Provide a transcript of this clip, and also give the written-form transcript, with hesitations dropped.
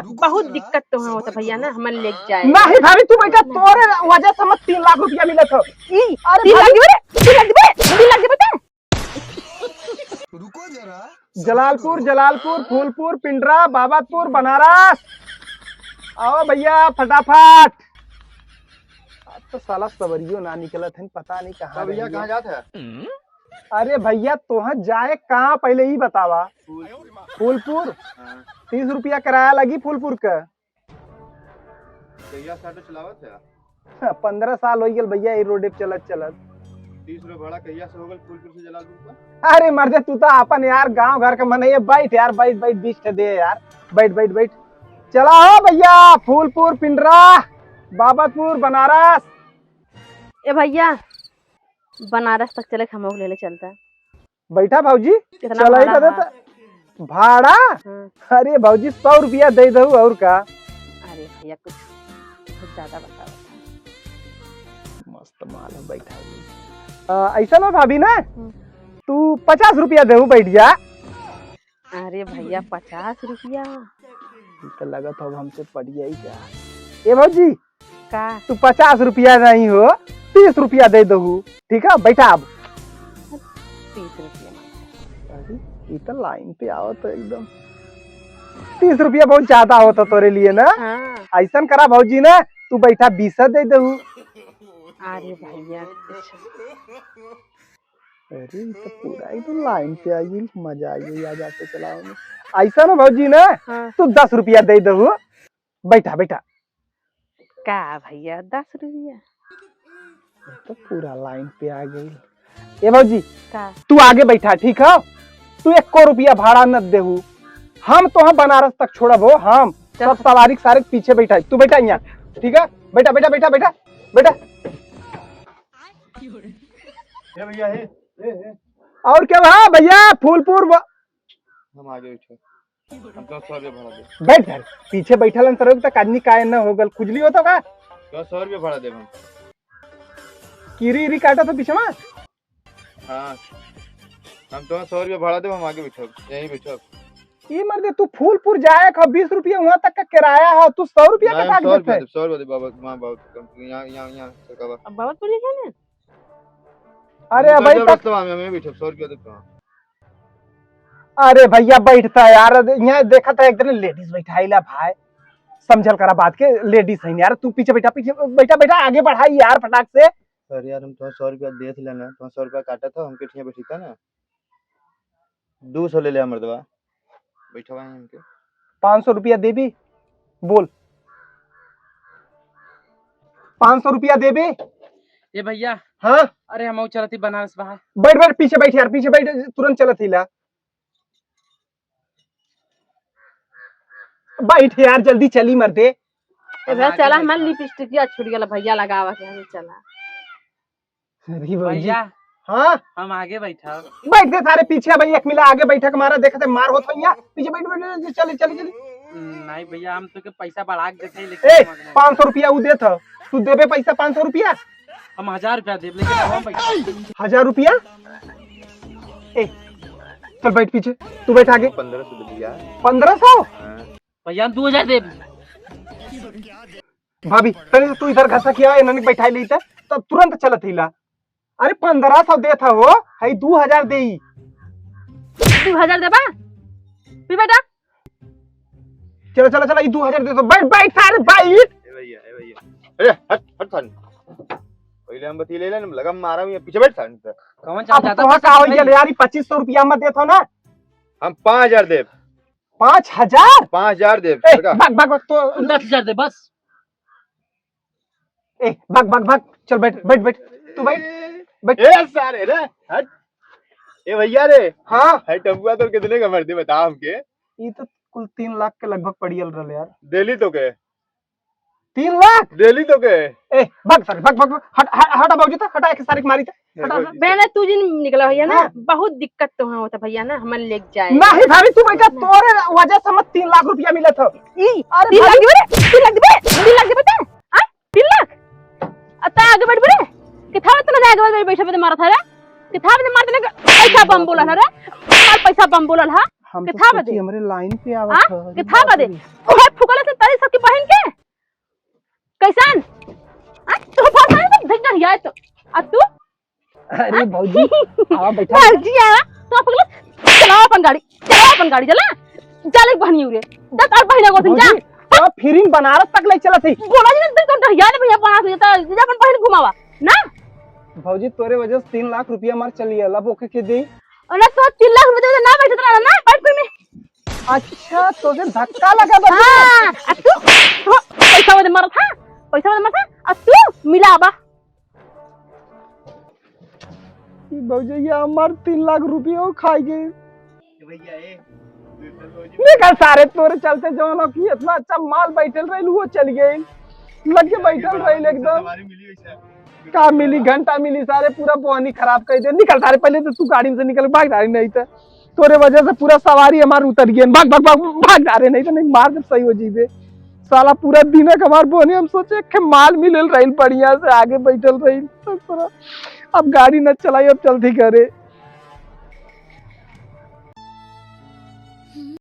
बहुत दिक्कत तो है होता भैया ना, हमें ले जाए नहीं भाभी तू बेटा तोरे वजह से मत 3 लाख रुपया मिले थे। अरे 3 लाख दिबे, 3 लाख दिबे, 3 लाख दिबे बता। रुको जरा, जलालपुर जलालपुर फूलपुर पिंडरा बाबतपुर बनारस आओ भैया फटाफट। अब तो साला सवरियो ना निकलत है, पता नहीं कहाँ भैया कहाँ जाते हैं? अरे भैया तोह जाए कहाँ पहले ही बतावा। फूलपुर 30 रुपया किराया लगी फूलपुर का। भैया साटो चलावत है 15 साल हो गए भैया ये रोड पे चलत 30 रुपये भाड़ा कहिया से हो गल फूलपुर से जलालपुर का। अरे मर्दे तू तो अपन यार गांव घर का मन है, बैठ यार बैठ बैठ 20 दे यार, बैठ बैठ बैठ। चला हो भैया फूलपुर पिंडरा बाबतपुर बनारस। ए भैया बनारस तक चले, हम लोग ले चलता है। बैठा भाजी कितना चला ही भाड़ा बता भाड़ा। अरे भाजी 100 रुपया दे दू और का। अरे भैया कुछ ज्यादा बताओ। मस्त माल है बैठा। ऐसा ना भाभी ना तू 50 रुपया दे बैठ जा। अरे भैया 50 रुपया तो लगा था हमसे पड़िया ही क्या। ए भाजी का तू 50 रुपया नहीं हो 30 रुपया दे दू, ठीक है बैठा अब। 30 रुपया। अरे ये तो लाइन पे आओ तो एकदम 30 रुपया बहुत ज्यादा होता तोरे लिए ना। हाँ। ऐसा करा भाजी ना तू बैठा 20 दे दू। अरे भैया अरे तो पूरा एकदम लाइन पे आई, मजा आई आ जाते चलाओ में। ऐसा ना भाजी ना हाँ। तू 10 रुपया दे दू, बैठा बैठा। का भैया 10 रुपया तो पूरा लाइन पे आ गई। ए भाजी का तू आगे बैठा ठीक है, तू 1 रुपया भाड़ा न देहू, हम तो हम बनारस तक छोड़ब हो। हम सब सवारी सारे पीछे बैठा, तू बैठा यहाँ ठीक है। बैठा बैठा बैठा बैठा बैठा। भैया है और क्या वहाँ भैया फूलपुर हम आगे बैठे, हम तो 100 रुपये भाड़ा दे। बैठ घर पीछे बैठल तक आदमी काय न हो गल खुजली होता का। 100 रुपये भाड़ा दे हम। कीरी इरी काटा तो पीछे में। हाँ हम तो 100 रुपये भाड़ा दे, हम आगे बैठो यहीं बैठो। ये मर्दे तू फूलपुर जाए 20 रुपया वहाँ तक का किराया है, तू 100 रुपया का काट देते। 100 रुपये बाबा मां बाबा यहाँ यहाँ यहाँ सरकार। अब बहुत बोलिए क्या ना। अरे भाई तक मैं बैठो 100 रुपये देता हूँ। अरे भैया बैठता यार, यहाँ देखा था एक दिन लेडीज बैठाईला भाई, समझल करा बात के लेडीज है यार। तू पीछे बैठा पीछे बैठा बैठा आगे बढ़ाई यार फटाक से। अरे यार हम तो 100 रुपया दे थे ना, तो 100 रुपया काटा था हमके ठीक बैठी था ना। 200 ले ले मर्दवा बैठा हुआ है हमके। 500 रुपया दे भी बोल। 500 रुपया दे भी। ये भैया हाँ अरे हम चलती बनारस बाहर। बैठ बैठ पीछे बैठ यार, पीछे बैठ तुरंत चलत हिला। बैठ यार जल्दी चली मर्दे। भैया चला हमारे लिपस्टिक या छूट गया भैया लगावा के हमें चला। अरे भैया हाँ हम आगे बैठा। बैठ गए सारे पीछे भाई, एक मिला आगे बैठक मारा देखते मार होता यहाँ पीछे बैठ बैठ चले चले चले। नहीं भैया हम तो के पैसा बढ़ा के देते ए लेकिन 500 रुपया उ देत तू देबे पैसा 500 रुपया। हम 1000 रुपया देब लेकिन हम बैठा 1000 रुपया। ए चल बैठ पीछे, तू बैठ आगे। 1500 दे दिया। 1500 भैया हम 2000 देब। भाभी पहले तू इधर घसा किया इन्होंने बैठाई ली तब तुरंत चलत हिला। अरे 1500 देत हो है 2000 दे। 2000 देबा फिर बेटा। चलो चलो चलो 2000 दे दो, बैठ बैठ सारे बैठ। ए भैया अरे हट हट सन पहले हम बती ले ले लगा मारा हूं पीछे बैठ सन। कौन अब चल जाता तो का हो गया यार 2500 रुपया मत देत हो ना। हम 5000 देब। 5000 5000 देब। भाग भाग भाग तो 10000 दे बस। ए भाग भाग भाग चल बैठ बैठ बैठ तू बैठ बैठ। ए सारे रे हट। ए भैया रे हाँ है टम्पुआ तो कितने का मर्दी बता हमके। ये तो कुल 3 लाख के लगभग पड़ियल रहे यार। दिल्ली तो के 3 लाख। दिल्ली तो के ए भाग सारे भाग भाग हट हटा बाबूजी था हटा एक सारिक मारी था हटा। बहन तू जिन निकला भैया ना बहुत दिक्कत तो होता भैया ना, हमें ले जाए। नहीं भाभी तू बेटा तोरे वजह से मत 3 लाख रुपया मिला था। अरे 3 लाख दिबे 3 लाख दिबे 3 लाख दिबे हां 3 लाख अता आगे बढ़ बड़े किथा इतना आगे बढ़ बैठे पे मारा था रे किथा ने मार देने पैसा बम बोला रे मार पैसा बम बोला हा हम किथा तो बदे हमरे लाइन पे आवत किथा बदे ओहे ठोकले से तारी सबकी बहन के कैसन तू फंसा है देख ना यार तो अब तू अरे भौजी हाँ बैठा भौजी आ तो पगला चलाओ अपन गाड़ी चला चल एक बहनी उरे दस और बहन को जा तो फिर बनारस तक ले चला थी बोला जी ना तो यार भैया बनारस जाता जा अपन बहन घुमावा ना भौजी तोरे वजह से 3 लाख रुपया मार चली है लब ओके के दी अरे तो 3 लाख रुपए दे ना बैठत रहा ना बैठ कोई में अच्छा तो से धक्का लगा बस हां अब तू पैसा दे मारा था अब तू मिलावा भौजी ये हमार 3 लाख रुपया खाई गए भैया ए निकल सारे तोरे चलते जवानों की इतना अच्छा माल बैठल रही वो चल गए लग के बैठल रही एकदम हमारी मिली वैसे का मिली घंटा मिली सारे पूरा बोनी खराब कर दे निकल सारे पहले तो तू गाड़ी में से निकल भाग जा रही नहीं तो तोरे वजह से पूरा सवारी हमार उतर गई भाग जा रहे नहीं तो नहीं मार दे सही हो जीवे साला पूरा दिन हमार बोनी हम सोचे के माल मिलल रही बढ़िया से आगे बैठल रही अब गाड़ी न चलाई अब चलती करे